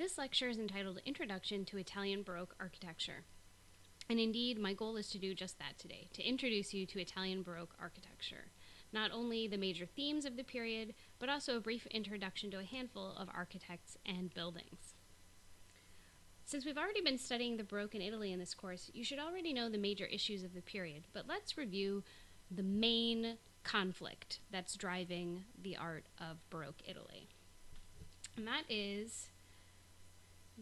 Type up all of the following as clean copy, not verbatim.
This lecture is entitled Introduction to Italian Baroque Architecture. And indeed, my goal is to do just that today, to introduce you to Italian Baroque architecture. Not only the major themes of the period, but also a brief introduction to a handful of architects and buildings. Since we've already been studying the Baroque in Italy in this course, you should already know the major issues of the period, but let's review the main conflict that's driving the art of Baroque Italy. And that is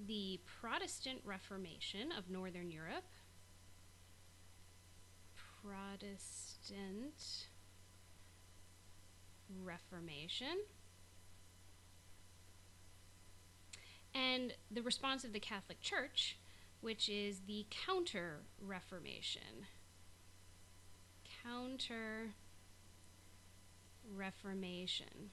the Protestant Reformation of Northern Europe. Protestant Reformation. And the response of the Catholic Church, which is the Counter-Reformation. Counter-Reformation.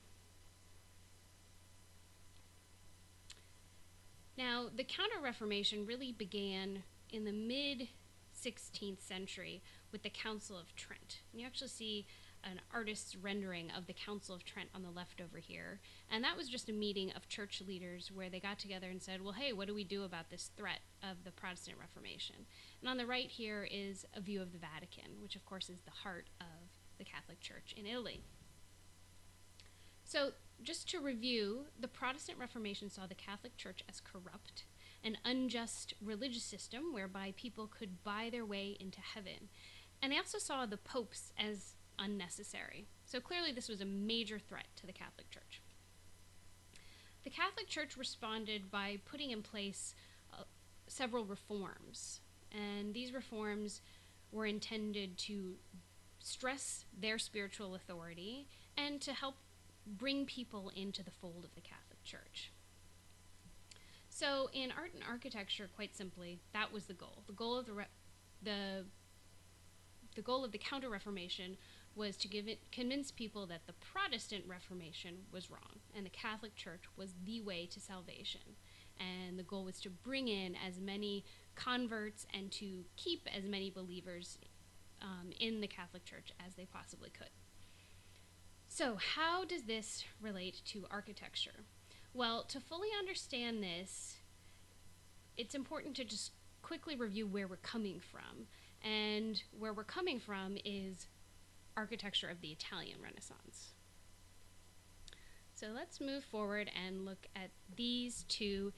Now, the Counter-Reformation really began in the mid-16th century with the Council of Trent. And you actually see an artist's rendering of the Council of Trent on the left over here. And that was just a meeting of church leaders where they got together and said, well, hey, what do we do about this threat of the Protestant Reformation? And on the right here is a view of the Vatican, which of course is the heart of the Catholic Church in Italy. So just to review, the Protestant Reformation saw the Catholic Church as corrupt, an unjust religious system whereby people could buy their way into heaven. And they also saw the popes as unnecessary. So clearly this was a major threat to the Catholic Church. The Catholic Church responded by putting in place several reforms. And these reforms were intended to stress their spiritual authority and to help bring people into the fold of the Catholic Church. So in art and architecture, quite simply, that was the goal. The goal of the goal of the Counter-Reformation was to convince people that the Protestant Reformation was wrong and the Catholic Church was the way to salvation. And the goal was to bring in as many converts and to keep as many believers in the Catholic Church as they possibly could. So how does this relate to architecture? Well, to fully understand this, it's important to just quickly review where we're coming from. And where we're coming from is architecture of the Italian Renaissance. So let's move forward and look at these two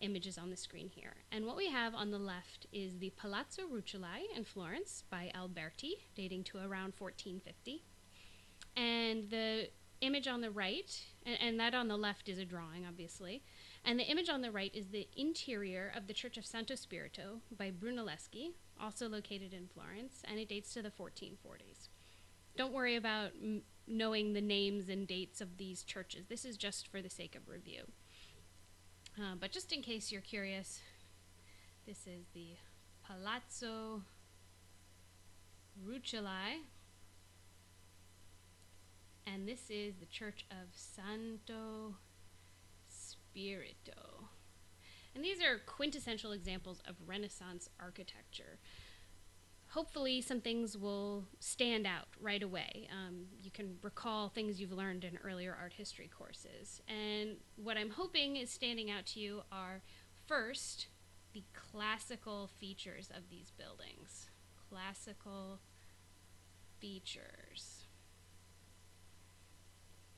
images on the screen here. And what we have on the left is the Palazzo Rucellai in Florence by Alberti, dating to around 1450. And the image on the right, and that on the left is a drawing, obviously, and the image on the right is the interior of the Church of Santo Spirito by Brunelleschi, also located in Florence, and it dates to the 1440s. Don't worry about knowing the names and dates of these churches. This is just for the sake of review. But just in case you're curious, this is the Palazzo Rucellai, and this is the Church of Santo Spirito. And these are quintessential examples of Renaissance architecture. Hopefully some things will stand out right away. You can recall things you've learned in earlier art history courses. And what I'm hoping is standing out to you are, first, the classical features of these buildings. Classical features.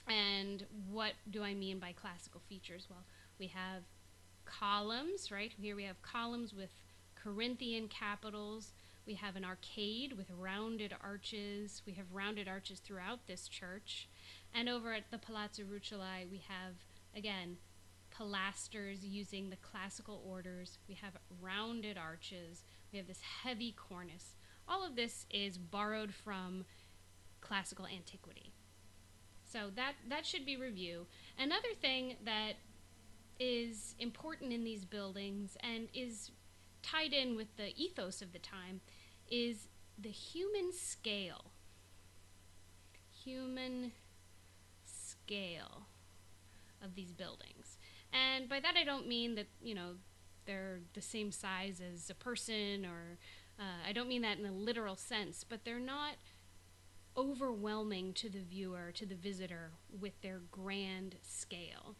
And what do I mean by classical features? Well, we have columns, right? Here we have columns with Corinthian capitals. We have an arcade with rounded arches. We have rounded arches throughout this church. And over at the Palazzo Rucellai, we have, again, pilasters using the classical orders. We have rounded arches. We have this heavy cornice. All of this is borrowed from classical antiquity. So that should be review. Another thing that is important in these buildings and is tied in with the ethos of the time is the human scale. Human scale of these buildings. And by that I don't mean that, you know, they're the same size as a person, or I don't mean that in a literal sense, but they're not overwhelming to the viewer, to the visitor, with their grand scale.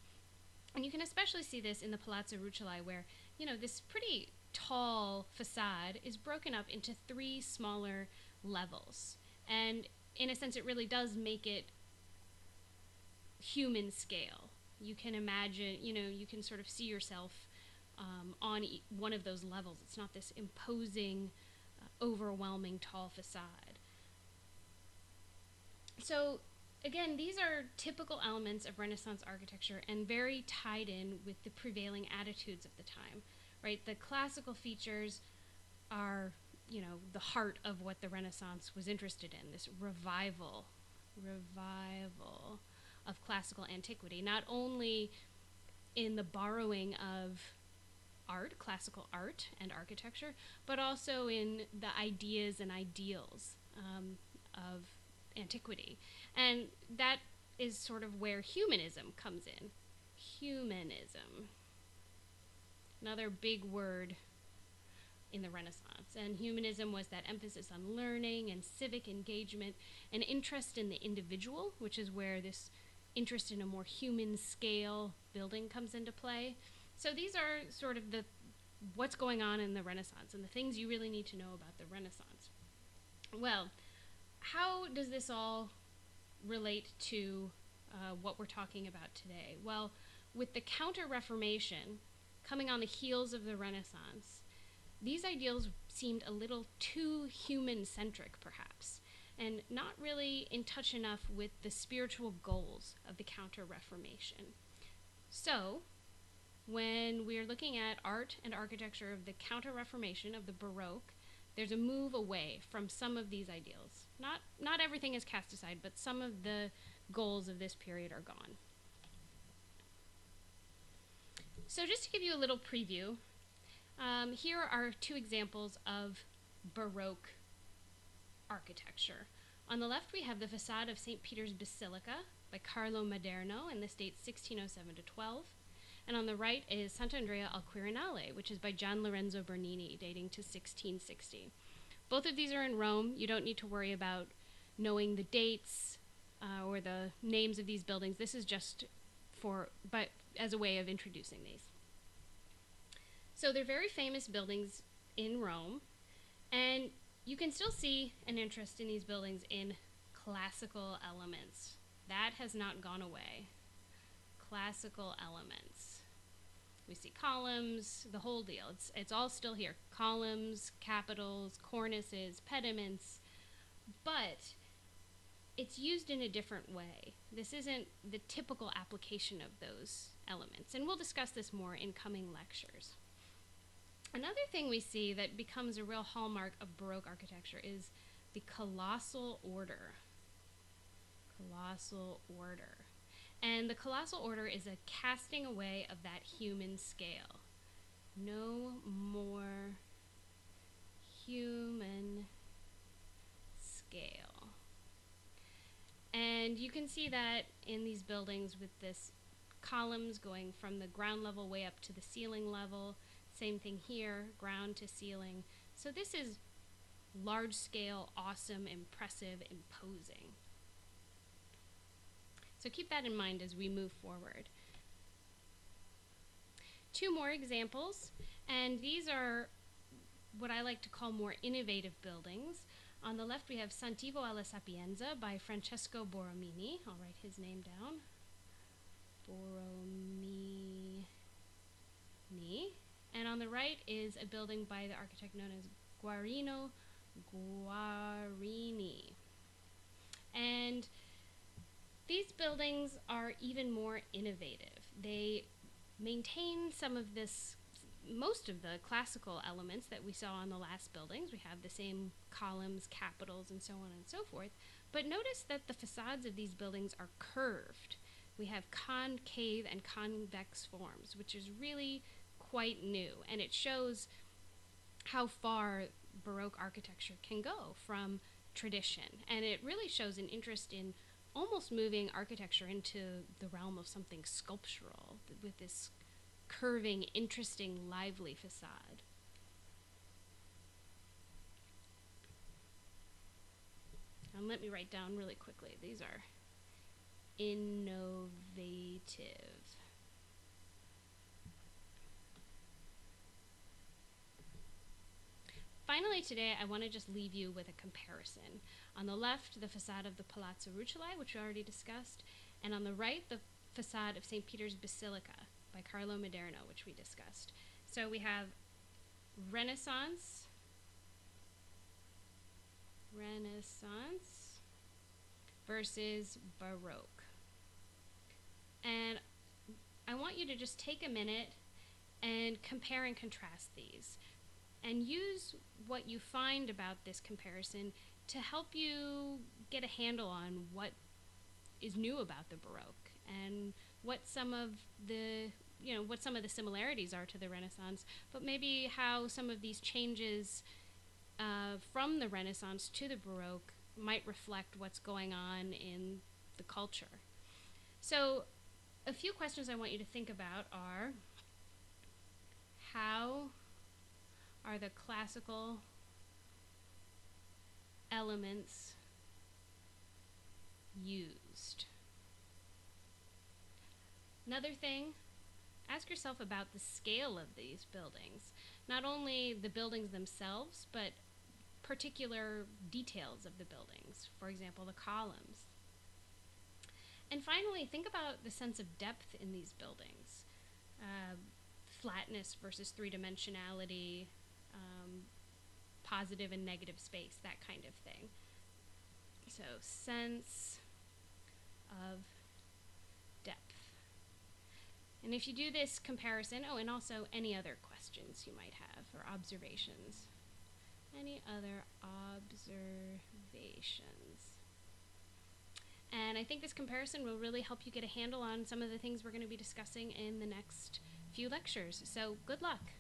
And you can especially see this in the Palazzo Rucellai, where, this pretty tall facade is broken up into 3 smaller levels. And in a sense, it really does make it human scale. You can imagine, you can sort of see yourself on one of those levels. It's not this imposing, overwhelming tall facade. So again, these are typical elements of Renaissance architecture and very tied in with the prevailing attitudes of the time, right? The classical features are, the heart of what the Renaissance was interested in, this revival of classical antiquity, not only in the borrowing of art, classical art and architecture, but also in the ideas and ideals of antiquity. And that is sort of where humanism comes in. Humanism. Another big word in the Renaissance. And humanism was that emphasis on learning and civic engagement and interest in the individual, which is where this interest in a more human scale building comes into play. So these are sort of what's going on in the Renaissance and the things you really need to know about the Renaissance. Well, how does this all relate to what we're talking about today? Well, with the Counter-Reformation coming on the heels of the Renaissance, these ideals seemed a little too human-centric, perhaps, and not really in touch enough with the spiritual goals of the Counter-Reformation. So, when we're looking at art and architecture of the Counter-Reformation, of the Baroque, there's a move away from some of these ideals. Not everything is cast aside, but some of the goals of this period are gone. So just to give you a little preview, here are 2 examples of Baroque architecture. On the left, we have the facade of St. Peter's Basilica by Carlo Maderno, and this dates 1607 to 12. And on the right is Sant'Andrea al Quirinale, which is by Gian Lorenzo Bernini, dating to 1660. Both of these are in Rome. You don't need to worry about knowing the dates or the names of these buildings. This is just but as a way of introducing these. So they're very famous buildings in Rome, and you can still see an interest in these buildings in classical elements. That has not gone away. Classical elements. We see columns, the whole deal. It's all still here. Columns, capitals, cornices, pediments, but it's used in a different way. This isn't the typical application of those elements, and we'll discuss this more in coming lectures. Another thing we see that becomes a real hallmark of Baroque architecture is the Colossal Order. Colossal Order. And the Colossal Order is a casting away of that human scale. No more human scale. And you can see that in these buildings with this columns going from the ground level way up to the ceiling level. Same thing here, ground to ceiling. So this is large scale, awesome, impressive, imposing. So keep that in mind as we move forward. 2 more examples, and these are what I like to call more innovative buildings. On the left we have Sant'Ivo alla Sapienza by Francesco Borromini. I'll write his name down. Borromini. And on the right is a building by the architect known as Guarino Guarini. And these buildings are even more innovative. They maintain most of the classical elements that we saw on the last buildings. We have the same columns, capitals, and so on and so forth. But notice that the facades of these buildings are curved. We have concave and convex forms, which is really quite new, and it shows how far Baroque architecture can go from tradition. And it really shows an interest in almost moving architecture into the realm of something sculptural with this curving, interesting, lively facade. And let me write down really quickly. These are innovative. finally today, I want to just leave you with a comparison. On the left, the facade of the Palazzo Rucellai, which we already discussed, and on the right, the facade of St. Peter's Basilica by Carlo Maderno, which we discussed. So we have Renaissance versus Baroque. And I want you to just take a minute and compare and contrast these, and use what you find about this comparison to help you get a handle on what is new about the Baroque and what some of the similarities are to the Renaissance, but maybe how some of these changes from the Renaissance to the Baroque might reflect what's going on in the culture. So a few questions I want you to think about are: how are the classical elements used? Another thing, ask yourself about the scale of these buildings. Not only the buildings themselves, but particular details of the buildings. For example, the columns. And finally, think about the sense of depth in these buildings. Flatness versus three-dimensionality, positive and negative space, that kind of thing. So, sense of depth. And if you do this comparison, and also any other questions you might have, or observations. Any other observations? And I think this comparison will really help you get a handle on some of the things we're going to be discussing in the next few lectures. So good luck.